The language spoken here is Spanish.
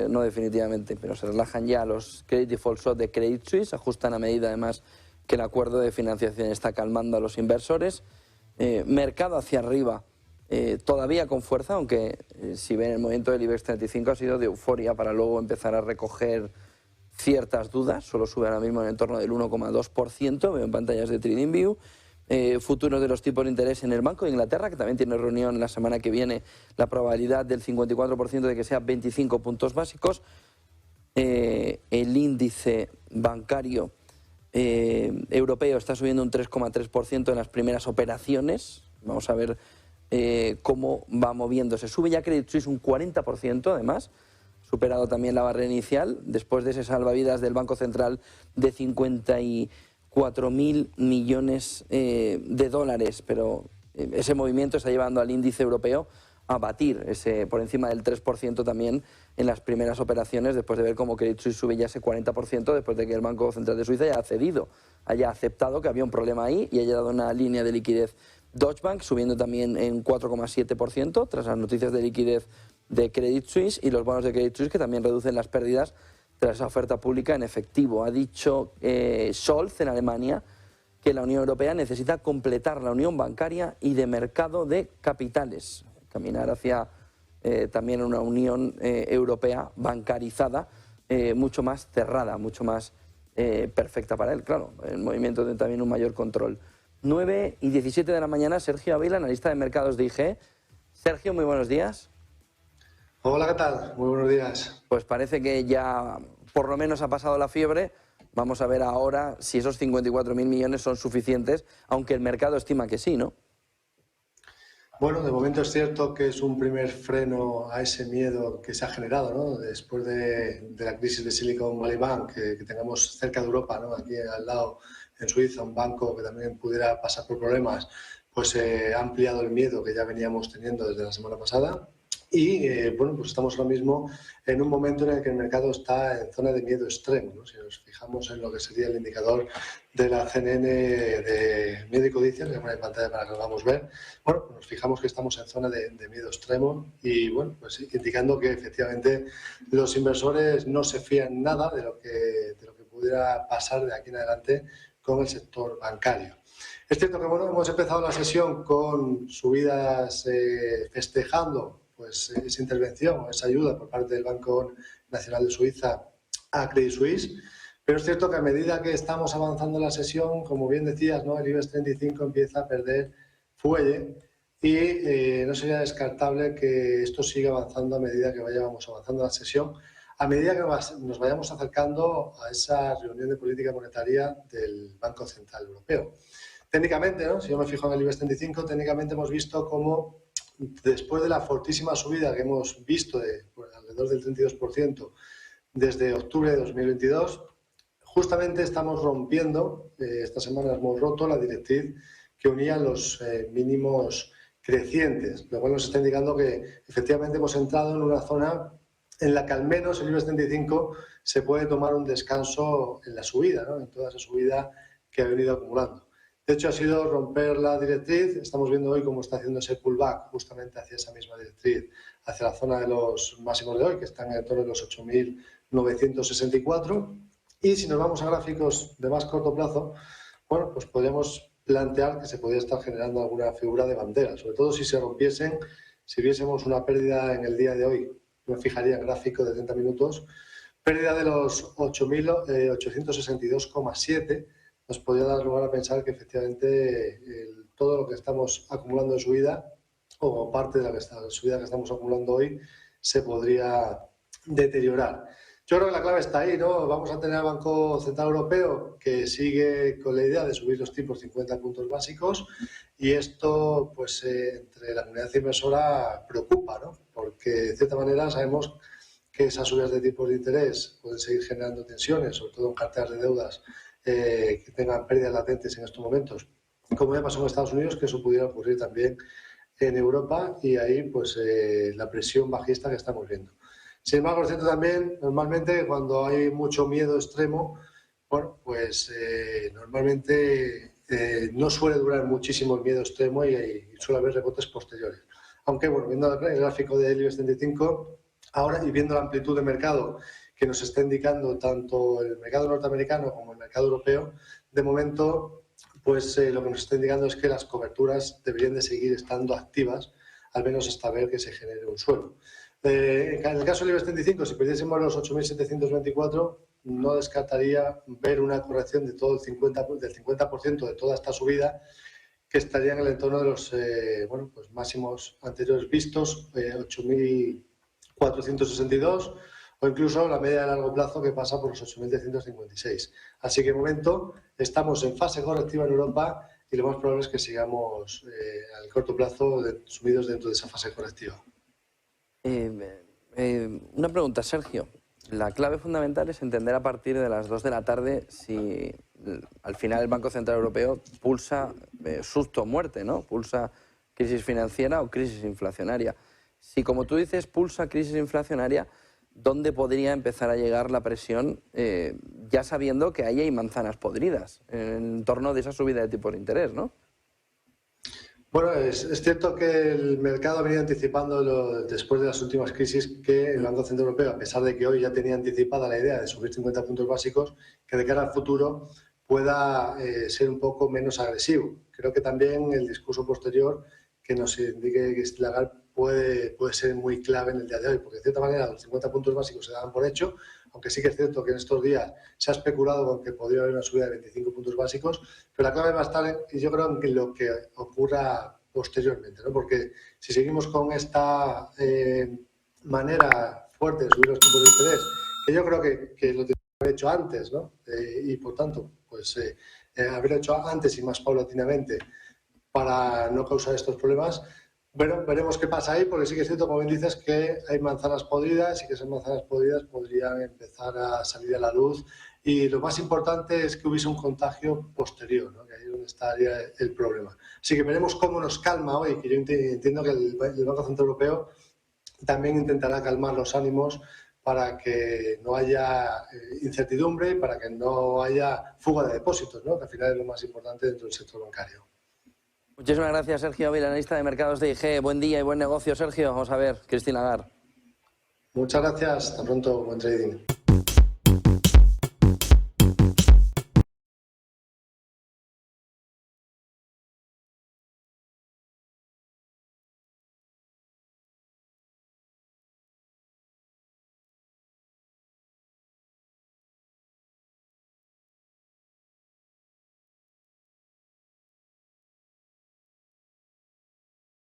no definitivamente, pero se relajan ya los credit default swap de Credit Suisse, ajustan a medida además que el acuerdo de financiación está calmando a los inversores. Mercado hacia arriba, todavía con fuerza, aunque si ven el movimiento del IBEX 35 ha sido de euforia para luego empezar a recoger ciertas dudas, solo sube ahora mismo en el entorno del 1,2%, veo en pantallas de TradingView. Futuros de los tipos de interés en el Banco de Inglaterra, que también tiene reunión la semana que viene, la probabilidad del 54% de que sea 25 puntos básicos. El índice bancario europeo está subiendo un 3,3% en las primeras operaciones. Vamos a ver cómo va moviéndose. Sube ya Credit Suisse un 40%, además, superado también la barrera inicial, después de ese salvavidas del Banco Central de 54.000 millones de dólares, pero ese movimiento está llevando al índice europeo a batir por encima del 3% también en las primeras operaciones, después de ver cómo Credit Suisse sube ya ese 40%, después de que el Banco Central de Suiza haya aceptado que había un problema ahí y haya dado una línea de liquidez. Deutsche Bank subiendo también en 4,7% tras las noticias de liquidez de Credit Suisse, y los bonos de Credit Suisse que también reducen las pérdidas tras esa oferta pública en efectivo. Ha dicho Scholz en Alemania que la Unión Europea necesita completar la unión bancaria y de mercado de capitales, caminar hacia también una unión europea bancarizada, mucho más cerrada, mucho más perfecta para él. Claro, el movimiento de también un mayor control. 9:17 de la mañana, Sergio Ávila, analista de mercados de IG. Sergio, muy buenos días. Hola, ¿qué tal? Muy buenos días. Pues parece que ya por lo menos ha pasado la fiebre. Vamos a ver ahora si esos 54.000 millones son suficientes, aunque el mercado estima que sí, ¿no? Bueno, de momento es cierto que es un primer freno a ese miedo que se ha generado, ¿no? Después de la crisis de Silicon Valley Bank, que tengamos cerca de Europa, ¿no? Aquí al lado, en Suiza, un banco que también pudiera pasar por problemas, pues ha ampliado el miedo que ya veníamos teniendo desde la semana pasada. Y bueno, pues estamos ahora mismo en un momento en el que el mercado está en zona de miedo extremo, ¿no? Si nos fijamos en lo que sería el indicador de la CNN de miedo y codicia, que pone en pantalla para que lo podamos ver, bueno, pues nos fijamos que estamos en zona de miedo extremo y bueno, pues indicando que efectivamente los inversores no se fían nada de lo que pudiera pasar de aquí en adelante con el sector bancario. Es cierto que bueno, hemos empezado la sesión con subidas festejando pues esa intervención, esa ayuda por parte del Banco Nacional de Suiza a Credit Suisse, pero es cierto que a medida que estamos avanzando en la sesión, como bien decías, ¿no? El IBEX 35 empieza a perder fuelle y no sería descartable que esto siga avanzando a medida que vayamos avanzando en la sesión, a medida que nos vayamos acercando a esa reunión de política monetaria del Banco Central Europeo. Técnicamente, ¿no? Si yo me fijo en el IBEX 35, técnicamente hemos visto cómo después de la fortísima subida que hemos visto de alrededor del 32% desde octubre de 2022, justamente estamos rompiendo, esta semana hemos roto la directriz que unía los mínimos crecientes, lo cual nos está indicando que efectivamente hemos entrado en una zona en la que al menos el IBEX 35 se puede tomar un descanso en la subida, ¿no? En toda esa subida que ha venido acumulando. De hecho, ha sido romper la directriz. Estamos viendo hoy cómo está haciendo ese pullback justamente hacia esa misma directriz, hacia la zona de los máximos de hoy, que están en torno de los 8.964. Y si nos vamos a gráficos de más corto plazo, bueno, pues podríamos plantear que se podría estar generando alguna figura de bandera, sobre todo si se rompiesen, si viésemos una pérdida en el día de hoy. Yo me fijaría en gráfico de 30 minutos, pérdida de los 8.862,7, nos podría dar lugar a pensar que efectivamente todo lo que estamos acumulando en subida o parte de la subida que estamos acumulando hoy se podría deteriorar. Yo creo que la clave está ahí, ¿no? Vamos a tener al Banco Central Europeo que sigue con la idea de subir los tipos 50 puntos básicos y esto, pues, entre la comunidad inversora preocupa, ¿no? Porque, de cierta manera, sabemos que esas subidas de tipos de interés pueden seguir generando tensiones, sobre todo en carteras de deudas que tengan pérdidas latentes en estos momentos, como ya pasó en Estados Unidos, que eso pudiera ocurrir también en Europa y ahí pues la presión bajista que estamos viendo. Sin embargo, es cierto también, normalmente cuando hay mucho miedo extremo, bueno, pues normalmente no suele durar muchísimo el miedo extremo y suele haber rebotes posteriores. Aunque, bueno, viendo el gráfico del IBEX 35, Ahora, y viendo la amplitud de mercado que nos está indicando tanto el mercado norteamericano como el mercado europeo, de momento, pues lo que nos está indicando es que las coberturas deberían de seguir estando activas, al menos hasta ver que se genere un suelo. En el caso del IBEX 35, si perdiésemos los 8.724, no descartaría ver una corrección de todo del 50% de toda esta subida, que estaría en el entorno de los pues máximos anteriores vistos, 8.462, o incluso la media de largo plazo que pasa por los 8.356. Así que de momento estamos en fase correctiva en Europa y lo más probable es que sigamos al corto plazo sumidos dentro de esa fase correctiva. Una pregunta, Sergio. La clave fundamental es entender a partir de las 2 de la tarde si al final el Banco Central Europeo pulsa susto o muerte, ¿no? Pulsa crisis financiera o crisis inflacionaria. Si, como tú dices, pulsa crisis inflacionaria, ¿dónde podría empezar a llegar la presión, ya sabiendo que ahí hay manzanas podridas en torno de esa subida de tipos de interés, ¿no? Bueno, es cierto que el mercado ha venido anticipando después de las últimas crisis que el Banco Central Europeo, a pesar de que hoy ya tenía anticipada la idea de subir 50 puntos básicos, que de cara al futuro pueda ser un poco menos agresivo. Creo que también el discurso posterior que nos indique que Lagarde puede ser muy clave en el día de hoy, porque de cierta manera los 50 puntos básicos se daban por hecho, aunque sí que es cierto que en estos días se ha especulado con que podría haber una subida de 25 puntos básicos, pero la clave va a estar, yo creo, en lo que ocurra posteriormente, ¿no? Porque si seguimos con esta manera fuerte de subir los tipos de interés, que yo creo que lo tenemos que haber hecho antes, ¿no? Y por tanto, pues haberlo hecho antes y más paulatinamente para no causar estos problemas. Bueno, veremos qué pasa ahí, porque sí que es cierto, como bien dices, que hay manzanas podridas y que esas manzanas podridas podrían empezar a salir a la luz. Y lo más importante es que hubiese un contagio posterior, ¿no? Que ahí es donde estaría el problema. Así que veremos cómo nos calma hoy, que yo entiendo que el Banco Central Europeo también intentará calmar los ánimos para que no haya incertidumbre y para que no haya fuga de depósitos, ¿no? Que al final es lo más importante dentro del sector bancario. Muchísimas gracias, Sergio Ávila, analista de mercados de IG. Buen día y buen negocio, Sergio. Vamos a ver, Christine Lagarde. Muchas gracias. Hasta pronto. Buen trading.